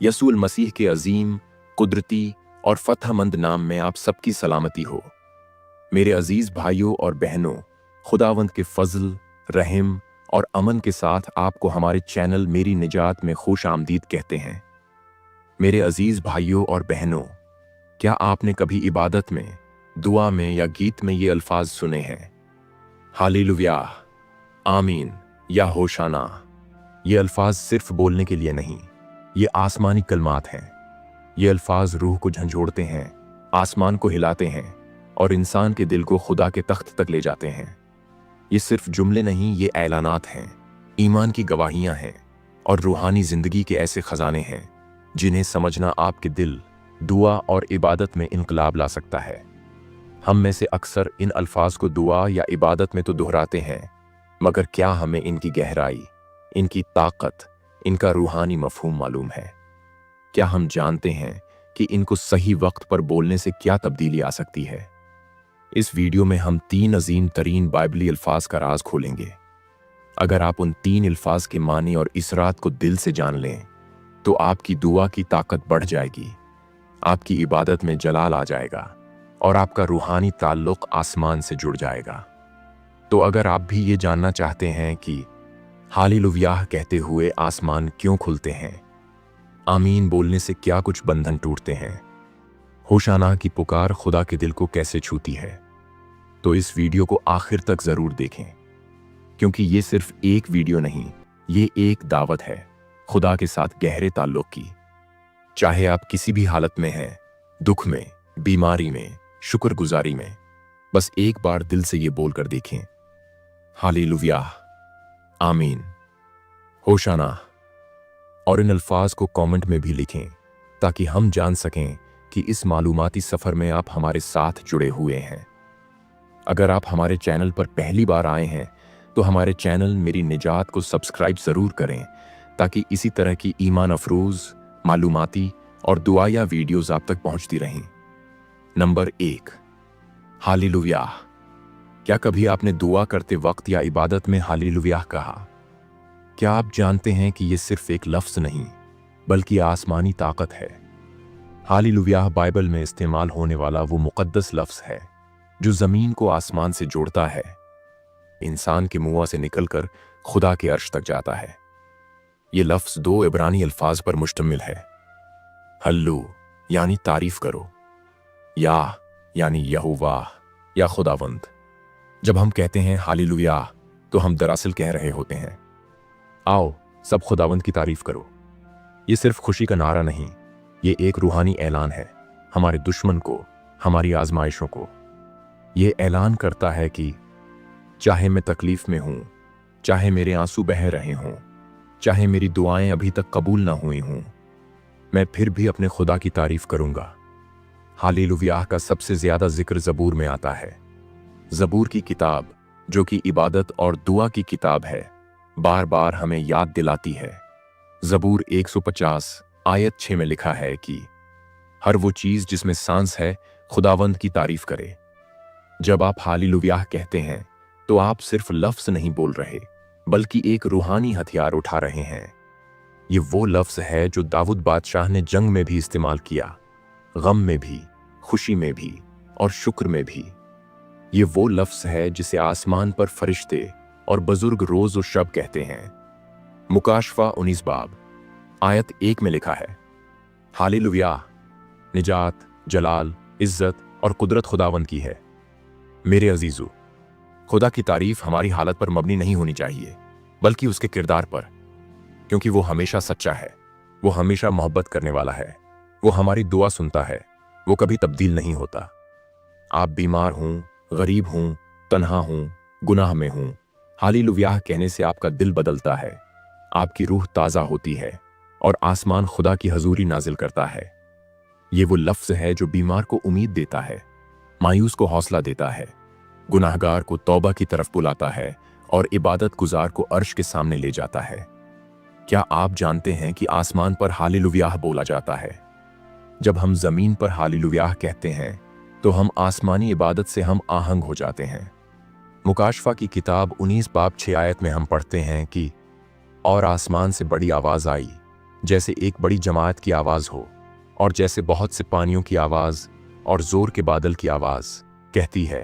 यसुल मसीह के अजीम, कुदरती और फतहमंद नाम में आप सबकी सलामती हो। मेरे अजीज भाइयों और बहनों, खुदावंद के फजल, रहम और अमन के साथ आपको हमारे चैनल मेरी निजात में खुश आमदीद कहते हैं। मेरे अजीज भाइयों और बहनों, क्या आपने कभी इबादत में, दुआ में या गीत में ये अल्फाज सुने हैं? हालेलुया, आमीन या होशाना। ये अल्फाज सिर्फ बोलने के लिए नहीं, ये आसमानी कलमात हैं। ये अल्फाज रूह को झंझोड़ते हैं, आसमान को हिलाते हैं और इंसान के दिल को खुदा के तख्त तक ले जाते हैं। ये सिर्फ जुमले नहीं, ये ऐलानात हैं, ईमान की गवाहियां हैं और रूहानी जिंदगी के ऐसे खजाने हैं जिन्हें समझना आपके दिल, दुआ और इबादत में इनकलाब ला सकता है। हम में से अक्सर इन अल्फाज को दुआ या इबादत में तो दोहराते हैं, मगर क्या हमें इनकी गहराई, इनकी ताकत, इनका रूहानी मफहूम मालूम है? क्या हम जानते हैं कि इनको सही वक्त पर बोलने से क्या तब्दीली आ सकती है? इस वीडियो में हम 3 अजीम तरीन बाइबली अल्फाज का राज खोलेंगे। अगर आप उन 3 अल्फाज के मानी और इस रात को दिल से जान लें, तो आपकी दुआ की ताकत बढ़ जाएगी, आपकी इबादत में जलाल आ जाएगा और आपका रूहानी ताल्लुक आसमान से जुड़ जाएगा। तो अगर आप भी ये जानना चाहते हैं कि हालेलुया कहते हुए आसमान क्यों खुलते हैं, आमीन बोलने से क्या कुछ बंधन टूटते हैं, होशाना की पुकार खुदा के दिल को कैसे छूती है, तो इस वीडियो को आखिर तक जरूर देखें, क्योंकि ये सिर्फ एक वीडियो नहीं, ये एक दावत है खुदा के साथ गहरे ताल्लुक की। चाहे आप किसी भी हालत में हैं, दुख में, बीमारी में, शुक्रगुजारी में, बस एक बार दिल से ये बोलकर देखें, हालेलुया, आमीन, होशाना। और इन अल्फाज को कमेंट में भी लिखें ताकि हम जान सकें कि इस मालूमाती सफर में आप हमारे साथ जुड़े हुए हैं। अगर आप हमारे चैनल पर पहली बार आए हैं तो हमारे चैनल मेरी निजात को सब्सक्राइब जरूर करें ताकि इसी तरह की ईमान अफरोज, मालूमाती और दुआया वीडियोस आप तक पहुंचती रहें। Number 1, hallelujah. क्या कभी आपने दुआ करते वक्त या इबादत में हालेलुया कहा? क्या आप जानते हैं कि यह सिर्फ एक लफ्ज नहीं बल्कि आसमानी ताकत है? हालेलुया बाइबल में इस्तेमाल होने वाला वो मुकद्दस लफ्ज है जो जमीन को आसमान से जोड़ता है, इंसान के मुंह से निकलकर खुदा के अर्श तक जाता है। ये लफ्ज 2 इब्रानी अल्फाज पर मुश्तमिल है। हल्लू यानी तारीफ करो, या यानी यहोवा या खुदावंद। जब हम कहते हैं हालेलुया तो हम दरअसल कह रहे होते हैं, आओ सब खुदावंद की तारीफ करो। ये सिर्फ खुशी का नारा नहीं, ये एक रूहानी ऐलान है हमारे दुश्मन को, हमारी आजमाइशों को। ये ऐलान करता है कि चाहे मैं तकलीफ में हूं, चाहे मेरे आंसू बह रहे हों, चाहे मेरी दुआएं अभी तक कबूल ना हुई हों, मैं फिर भी अपने खुदा की तारीफ करूंगा। हालेलुया का सबसे ज्यादा जिक्र ज़बूर में आता है। ज़बूर की किताब, जो कि इबादत और दुआ की किताब है, बार बार हमें याद दिलाती है। ज़बूर 150 आयत 6 में लिखा है कि हर वो चीज जिसमें सांस है खुदावंद की तारीफ करे। जब आप हालेलुया कहते हैं तो आप सिर्फ लफ्ज नहीं बोल रहे बल्कि एक रूहानी हथियार उठा रहे हैं। ये वो लफ्ज है जो दाऊद बादशाह ने जंग में भी इस्तेमाल किया, गम में भी, खुशी में भी और शुक्र में भी। ये वो लफ्ज है जिसे आसमान पर फरिश्ते और बुजुर्ग रोज और शब कहते हैं। मुकाशफा 19 बाब आयत 1 में लिखा है, हालेलुया, निजात, जलाल, इज्जत और कुदरत खुदावंद की है। मेरे अजीजों, खुदा की तारीफ हमारी हालत पर मबनी नहीं होनी चाहिए बल्कि उसके किरदार पर, क्योंकि वो हमेशा सच्चा है, वो हमेशा मोहब्बत करने वाला है, वो हमारी दुआ सुनता है, वो कभी तब्दील नहीं होता। आप बीमार हों, गरीब हों, तन्हा हों, गुनाह में हों, हालेलुया कहने से आपका दिल बदलता है, आपकी रूह ताज़ा होती है और आसमान खुदा की हजूरी नाजिल करता है। ये वो लफ्ज है जो बीमार को उम्मीद देता है, मायूस को हौसला देता है, गुनाहगार को तौबा की तरफ बुलाता है और इबादत गुजार को अर्श के सामने ले जाता है। क्या आप जानते हैं कि आसमान पर हालेलुया बोला जाता है? जब हम जमीन पर हालेलुया कहते हैं तो हम आसमानी इबादत से हम आहंग हो जाते हैं। मुकाशफा की किताब 19 बाब 6 आयत में हम पढ़ते हैं कि और आसमान से बड़ी आवाज आई, जैसे एक बड़ी जमात की आवाज हो, और जैसे बहुत से पानियों की आवाज और जोर के बादल की आवाज कहती है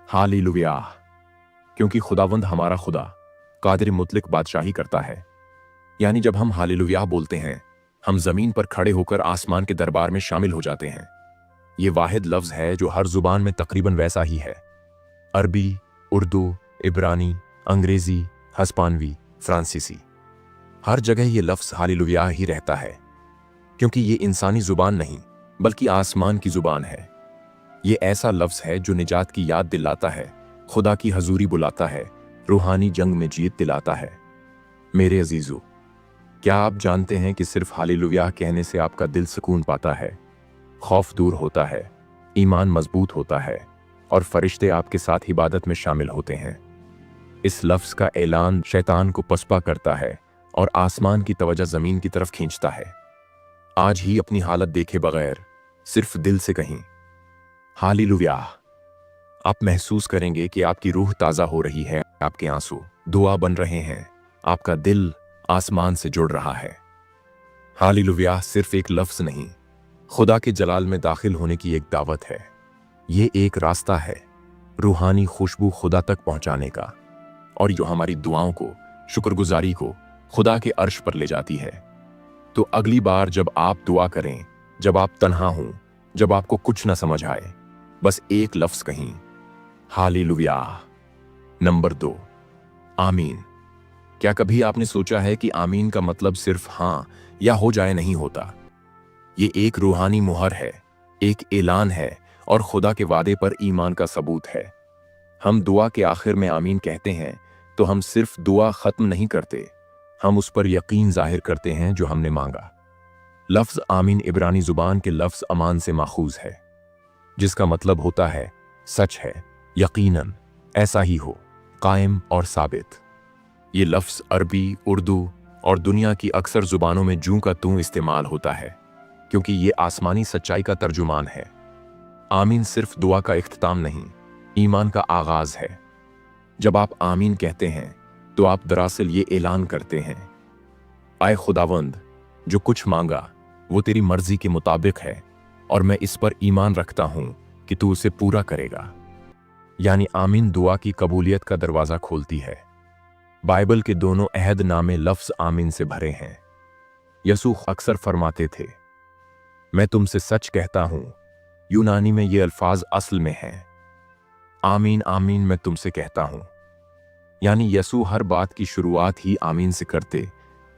हालेलुया। क्योंकि खुदावंद हमारा खुदा कादिर मुतलक बादशाही करता है। यानी जब हम हालेलुया बोलते हैं, हम जमीन पर खड़े होकर आसमान के दरबार में शामिल हो जाते हैं। ये वाहिद लफ्ज है जो हर जुबान में तकरीबन वैसा ही है। अरबी, उर्दू, इब्रानी, अंग्रेजी, हस्पानवी, फ्रांसीसी, हर जगह ये लफ्ज हालेलुया ही रहता है, क्योंकि ये इंसानी जुबान नहीं बल्कि आसमान की जुबान है। ये ऐसा लफ्ज है जो निजात की याद दिलाता है, खुदा की हजूरी बुलाता है, रूहानी जंग में जीत दिलाता है। मेरे अजीजों, क्या आप जानते हैं कि सिर्फ हालेलुया कहने से आपका दिल सुकून पाता है, खौफ दूर होता है, ईमान मजबूत होता है और फरिश्ते आपके साथ इबादत में शामिल होते हैं। इस लफ्ज का ऐलान शैतान को पसपा करता है और आसमान की तवज्जो जमीन की तरफ खींचता है। आज ही अपनी हालत देखे बगैर सिर्फ दिल से कहीं हालेलुया, आप महसूस करेंगे कि आपकी रूह ताज़ा हो रही है, आपके आंसू दुआ बन रहे हैं, आपका दिल आसमान से जुड़ रहा है। हालेलुया सिर्फ एक लफ्ज नहीं, खुदा के जलाल में दाखिल होने की एक दावत है। ये एक रास्ता है रूहानी खुशबू खुदा तक पहुंचाने का, और जो हमारी दुआओं को, शुक्रगुजारी को खुदा के अर्श पर ले जाती है। तो अगली बार जब आप दुआ करें, जब आप तन्हा हों, जब आपको कुछ न समझ आए, बस एक लफ्ज कहीं हालेलुया। नंबर 2, आमीन। क्या कभी आपने सोचा है कि आमीन का मतलब सिर्फ हाँ या हो जाए नहीं होता? ये एक रूहानी मुहर है, एक ऐलान है और खुदा के वादे पर ईमान का सबूत है। हम दुआ के आखिर में आमीन कहते हैं तो हम सिर्फ दुआ खत्म नहीं करते, हम उस पर यकीन जाहिर करते हैं जो हमने मांगा। लफ्ज आमीन इब्रानी जुबान के लफ्ज अमान से माखूज है, जिसका मतलब होता है सच है, यकीनन, ऐसा ही हो, कायम और साबित। ये लफ्ज अरबी, उर्दू और दुनिया की अक्सर जुबानों में जूं का तूं इस्तेमाल होता है, क्योंकि ये आसमानी सच्चाई का तर्जुमान है। आमीन सिर्फ दुआ का इख्तिताम नहीं, ईमान का आगाज है। जब आप आमीन कहते हैं तो आप दरअसल ये ऐलान करते हैं, आए खुदावंद, जो कुछ मांगा वो तेरी मर्जी के मुताबिक है और मैं इस पर ईमान रखता हूं कि तू उसे पूरा करेगा। यानी आमीन दुआ की कबूलियत का दरवाजा खोलती है। बाइबल के दोनों अहद नामे लफ्ज आमीन से भरे हैं। यसू अक्सर फरमाते थे, मैं तुमसे सच कहता हूं, यूनानी में ये अल्फाज असल में हैं, आमीन आमीन मैं तुमसे कहता हूं। यानी यसू हर बात की शुरुआत ही आमीन से करते,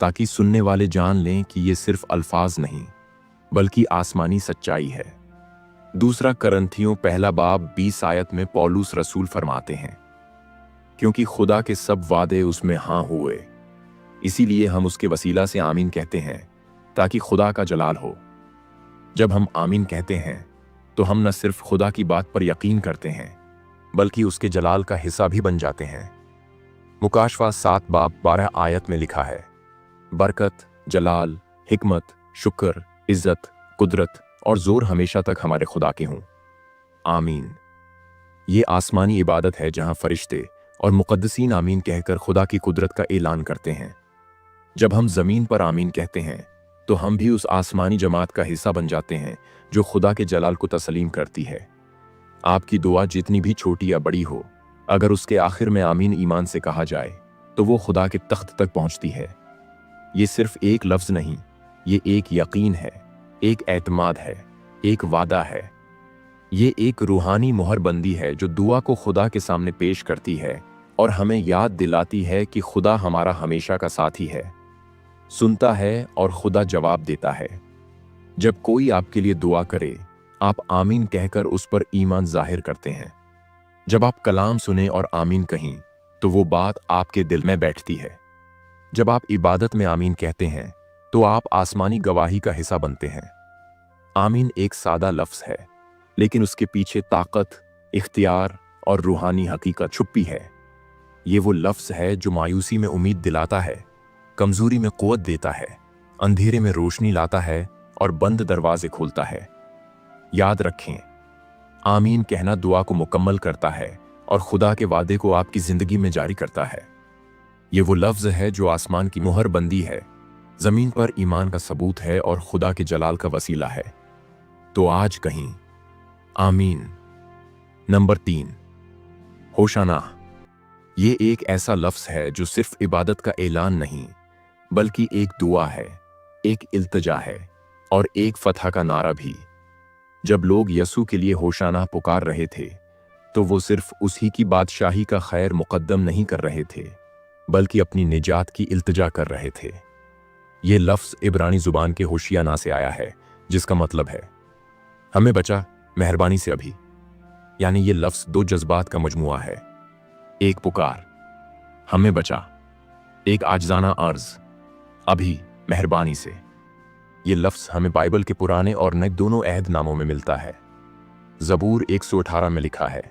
ताकि सुनने वाले जान लें कि ये सिर्फ अल्फाज नहीं बल्कि आसमानी सच्चाई है। दूसरा करंथियों पहला बाब 20 आयत में पौलुस रसूल फरमाते हैं, क्योंकि खुदा के सब वादे उसमें हाँ हुए, इसीलिए हम उसके वसीला से आमीन कहते हैं ताकि खुदा का जलाल हो। जब हम आमीन कहते हैं तो हम न सिर्फ खुदा की बात पर यकीन करते हैं बल्कि उसके जलाल का हिस्सा भी बन जाते हैं। मुकाशवा 7 बाब 12 आयत में लिखा है, बरकत, जलाल, हिकमत, शुक्र, इज्जत, कुदरत और जोर हमेशा तक हमारे खुदा के हों। आमीन। ये आसमानी इबादत है जहां फरिश्ते और मुकद्दसीन आमीन कहकर खुदा की कुदरत का ऐलान करते हैं। जब हम जमीन पर आमीन कहते हैं तो हम भी उस आसमानी जमात का हिस्सा बन जाते हैं जो खुदा के जलाल को तस्लीम करती है। आपकी दुआ जितनी भी छोटी या बड़ी हो, अगर उसके आखिर में आमीन ईमान से कहा जाए तो वो खुदा के तख्त तक पहुंचती है। ये सिर्फ एक लफ्ज नहीं, ये एक यकीन है, एक एतमाद है, एक वादा है। ये एक रूहानी मुहरबंदी है जो दुआ को खुदा के सामने पेश करती है और हमें याद दिलाती है कि खुदा हमारा हमेशा का साथी है, सुनता है और खुदा जवाब देता है। जब कोई आपके लिए दुआ करे, आप आमीन कहकर उस पर ईमान जाहिर करते हैं। जब आप कलाम सुने और आमीन कहीं तो वो बात आपके दिल में बैठती है। जब आप इबादत में आमीन कहते हैं तो आप आसमानी गवाही का हिस्सा बनते हैं। आमीन एक सादा लफ्ज है, लेकिन उसके पीछे ताकत, इख्तियार और रूहानी हकीकत छुपी है। ये वो लफ्ज है जो मायूसी में उम्मीद दिलाता है, कमजोरी में कुव्वत देता है, अंधेरे में रोशनी लाता है और बंद दरवाजे खोलता है। याद रखें, आमीन कहना दुआ को मुकम्मल करता है और खुदा के वादे को आपकी जिंदगी में जारी करता है। ये वो लफ्ज है जो आसमान की मुहर बंदी है, जमीन पर ईमान का सबूत है और खुदा के जलाल का वसीला है। तो आज कहीं आमीन। नंबर 3, होशाना। ये एक ऐसा लफ्ज है जो सिर्फ इबादत का ऐलान नहीं बल्कि एक दुआ है, एक इल्तिजा है और एक फतह का नारा भी। जब लोग यसू के लिए होशाना पुकार रहे थे तो वो सिर्फ उसी की बादशाही का खैर मुकद्दम नहीं कर रहे थे बल्कि अपनी निजात की इल्तिजा कर रहे थे। ये लफ्ज इब्रानी जुबान के होशियाना से आया है जिसका मतलब है हमें बचा मेहरबानी से अभी। यानी ये लफ्ज दो जज्बात का मजमुआ है, एक पुकार हमें बचा, एक आजजाना अर्ज अभी मेहरबानी से। ये लफ्ज हमें बाइबल के पुराने और नए दोनों अहद नामों में मिलता है। ज़बूर 118 में लिखा है,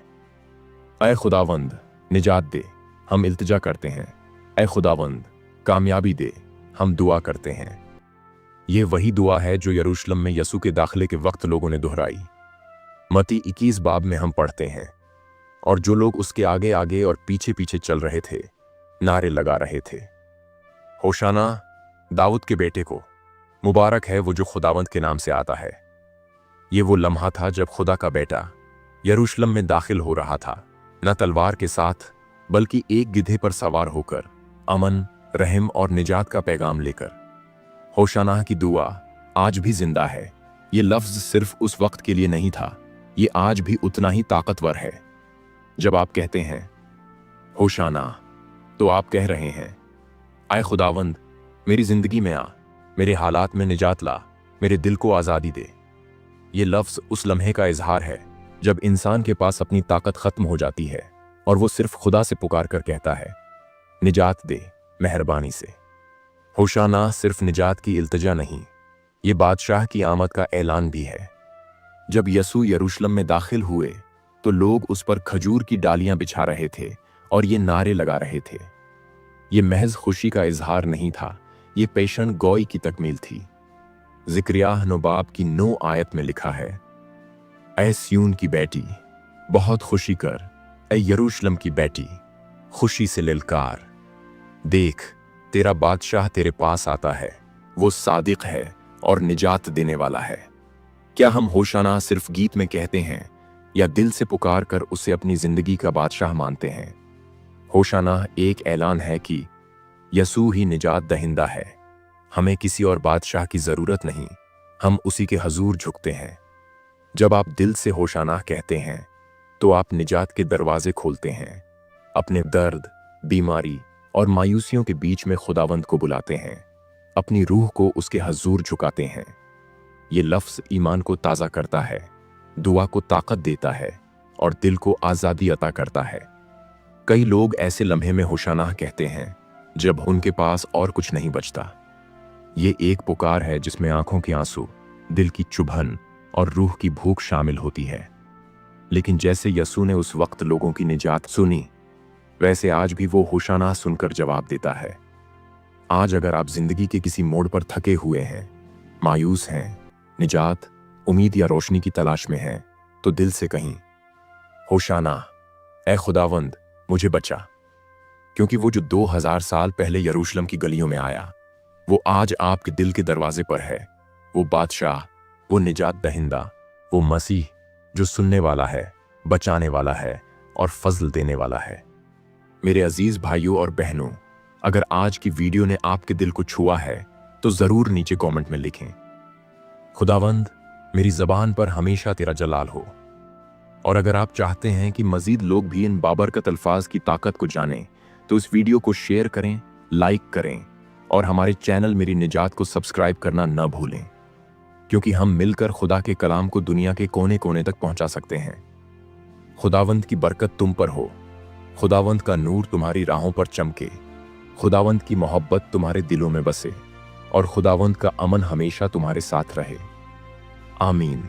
ऐ खुदावंद निजात दे, हम इल्तिजा करते हैं। ऐ खुदावंद कामयाबी दे, हम दुआ करते हैं। ये वही दुआ है जो यरूशलेम में यसू के दाखिले के वक्त लोगों ने दोहराई। मत्ती 21 बाब में हम पढ़ते हैं, और जो लोग उसके आगे आगे और पीछे पीछे चल रहे थे नारे लगा रहे थे, होशाना दाऊद के बेटे को, मुबारक है वो जो खुदावंद के नाम से आता है। ये वो लम्हा था जब खुदा का बेटा यरूशलेम में दाखिल हो रहा था, न तलवार के साथ बल्कि एक गिधे पर सवार होकर, अमन, रहम और निजात का पैगाम लेकर। होशाना की दुआ आज भी जिंदा है। ये लफ्ज सिर्फ उस वक्त के लिए नहीं था, ये आज भी उतना ही ताकतवर है। जब आप कहते हैं होशाना तो आप कह रहे हैं, आए खुदावंद मेरी जिंदगी में आ, मेरे हालात में निजात ला, मेरे दिल को आज़ादी दे। ये लफ्ज उस लम्हे का इजहार है जब इंसान के पास अपनी ताकत खत्म हो जाती है और वो सिर्फ खुदा से पुकार कर कहता है, निजात दे मेहरबानी से। होशाना सिर्फ निजात की इल्तिजा नहीं, ये बादशाह की आमद का ऐलान भी है। जब यसू यरूशलेम में दाखिल हुए तो लोग उस पर खजूर की डालियां बिछा रहे थे और ये नारे लगा रहे थे। ये महज खुशी का इजहार नहीं था, ये पेशन गोई की तकमील थी। ज़िक्रियाह 9 बाब की 9 आयत में लिखा है, ऐ सिय्योन की बेटी बहुत खुशी कर, ऐ यरूशलेम की बेटी खुशी से लिलकार। देख तेरा बादशाह तेरे पास आता है, वो सादिक है और निजात देने वाला है। क्या हम होशाना सिर्फ गीत में कहते हैं या दिल से पुकार कर उसे अपनी जिंदगी का बादशाह मानते हैं? होशाना एक ऐलान है कि यसू ही निजात दहिंदा है। हमें किसी और बादशाह की जरूरत नहीं, हम उसी के हजूर झुकते हैं। जब आप दिल से होशाना कहते हैं तो आप निजात के दरवाजे खोलते हैं, अपने दर्द, बीमारी और मायूसियों के बीच में खुदावंद को बुलाते हैं, अपनी रूह को उसके हजूर झुकाते हैं। ये लफ्ज ईमान को ताज़ा करता है, दुआ को ताकत देता है और दिल को आज़ादी अता करता है। कई लोग ऐसे लम्हे में होशाना कहते हैं जब उनके पास और कुछ नहीं बचता। ये एक पुकार है जिसमें आंखों के आंसू, दिल की चुभन और रूह की भूख शामिल होती है। लेकिन जैसे यसू ने उस वक्त लोगों की निजात सुनी, वैसे आज भी वो होशाना सुनकर जवाब देता है। आज अगर आप जिंदगी के किसी मोड़ पर थके हुए हैं, मायूस हैं, निजात, उम्मीद या रोशनी की तलाश में हैं, तो दिल से कहीं होशाना, ऐ खुदावंद मुझे बचा। क्योंकि वो जो 2000 साल पहले यरूशलेम की गलियों में आया, वो आज आपके दिल के दरवाजे पर है। वो बादशाह, वो निजात दहिंदा, वो मसीह जो सुनने वाला है, बचाने वाला है और फजल देने वाला है। मेरे अजीज भाइयों और बहनों, अगर आज की वीडियो ने आपके दिल को छुआ है तो जरूर नीचे कमेंट में लिखें, खुदावंद मेरी जबान पर हमेशा तेरा जलाल हो। और अगर आप चाहते हैं कि मजीद लोग भी इन बाबरकत अल्फाज की ताकत को जानें तो इस वीडियो को शेयर करें, लाइक करें और हमारे चैनल मेरी निजात को सब्सक्राइब करना न भूलें, क्योंकि हम मिलकर खुदा के कलाम को दुनिया के कोने कोने तक पहुंचा सकते हैं। खुदावंद की बरकत तुम पर हो, खुदावंद का नूर तुम्हारी राहों पर चमके, खुदावंद की मोहब्बत तुम्हारे दिलों में बसे और खुदावंद का अमन हमेशा तुम्हारे साथ रहे। आमीन।